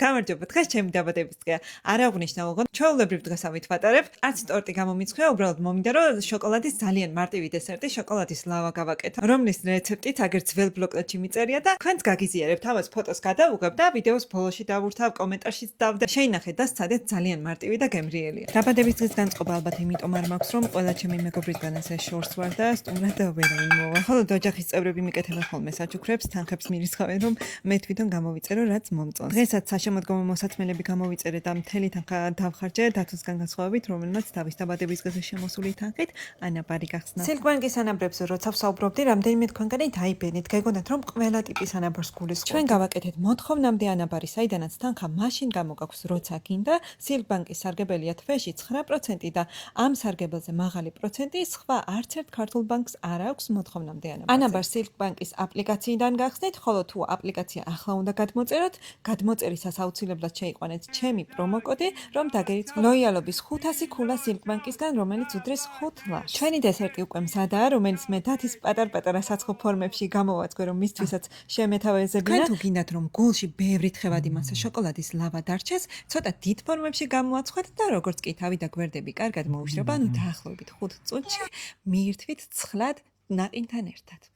გამარჯობა, დღეს ჩემი დაბადების დღეა. არა აღნიშნა ოღონდ ჩვეულებრივ დღესავით ვატარებ. არც ტორტი გამომიწვია, უბრალოდ მომიდა რომ შოკოლადის ძალიან მარტივი დესერტი, შოკოლადის ლავა გავაკეთე, რომლის რეცეპტით აგერ ძველ ბლოკნოტში მიწერია და თქვენც გაგიზიარებთ. ამას ფოტოს გადავუღებ და ვიდეოს ბოლოში დავურთავ, კომენტარშიც დავდე. შეინახეთ და სცადეთ, ძალიან მარტივი და გემრიელია. დაბადების დღის განწყობა ალბათ იმიტომ არ მაქვს, რომ ყველა ჩემი მეგობრისგან ესე შორს ვარ და სტუმრად ვერავინ მოვა. ხოლო ოჯახის წევრები მიკეთებენ ხოლმე საჩუქრებს, თანხებს მირისხავენ, რომ მე თვითონ გამოვიწერო, რაც მომწონს. დღესაც შემოდგომა მოსაცმელები გამოვიწერე და მთელი თანხა დავხარჯე დათოსგან განსხვავებით, რომელმაც თავის დაბადების დღეზე შემოსული თანხით ანაბარი გახსნა. სილკბანკის ანაბრებს როცა ვსაუბრობდი, რამდენიმე თქვენგანი დაიბენით, გეგონათ რომ ყველა ტიპის ანაბარს გულისხმობთ. ჩვენ გავაკეთეთ მოთხოვნამდე ანაბარი, საიდანაც თანხა მაშინ გამოგაქვს, როცა გინდა. სილკბანკის სარგებელია თვეში 9% და ამ სარგებელზე მაღალი პროცენტი სხვა არც ერთ ქართულ ბანკს არ აქვს მოთხოვნამდე ანაბარზე. ანაბარ სილკბანკის აპლიკაციიდან გახსნით, ხოლო თუ აპლიკაცია ახლა უნდა გადმოწეროთ, გადმოწერისას აუცილებლად შეიყვანეთ ჩემი პრომოკოდი, რომ დაგერიცხოთ ლოიალობის 500 ქულა სილკბანკისგან, რომელიც უდრის 5 ლარს. ჩვენი დესერტი უკვე მზადაა, რომელიც მე დათის პატარ-პატარა საცხო ფორმებში გამოვაძგვე, რომ მისთვისაც შემეთავაზებინა. თქვენ თუ გინდათ, რომ გულში ბევრი თხევადი მასა შოკოლადის ლავა დარჩეს, ცოტა დიდ ფორმებში გამოაცხოთ და როგორც კი თავი და გვერდები კარგად მოუშრება, ანუ დაახლოებით 5 წუთში მიირთვით ცხლად ნაყინთან ერთად.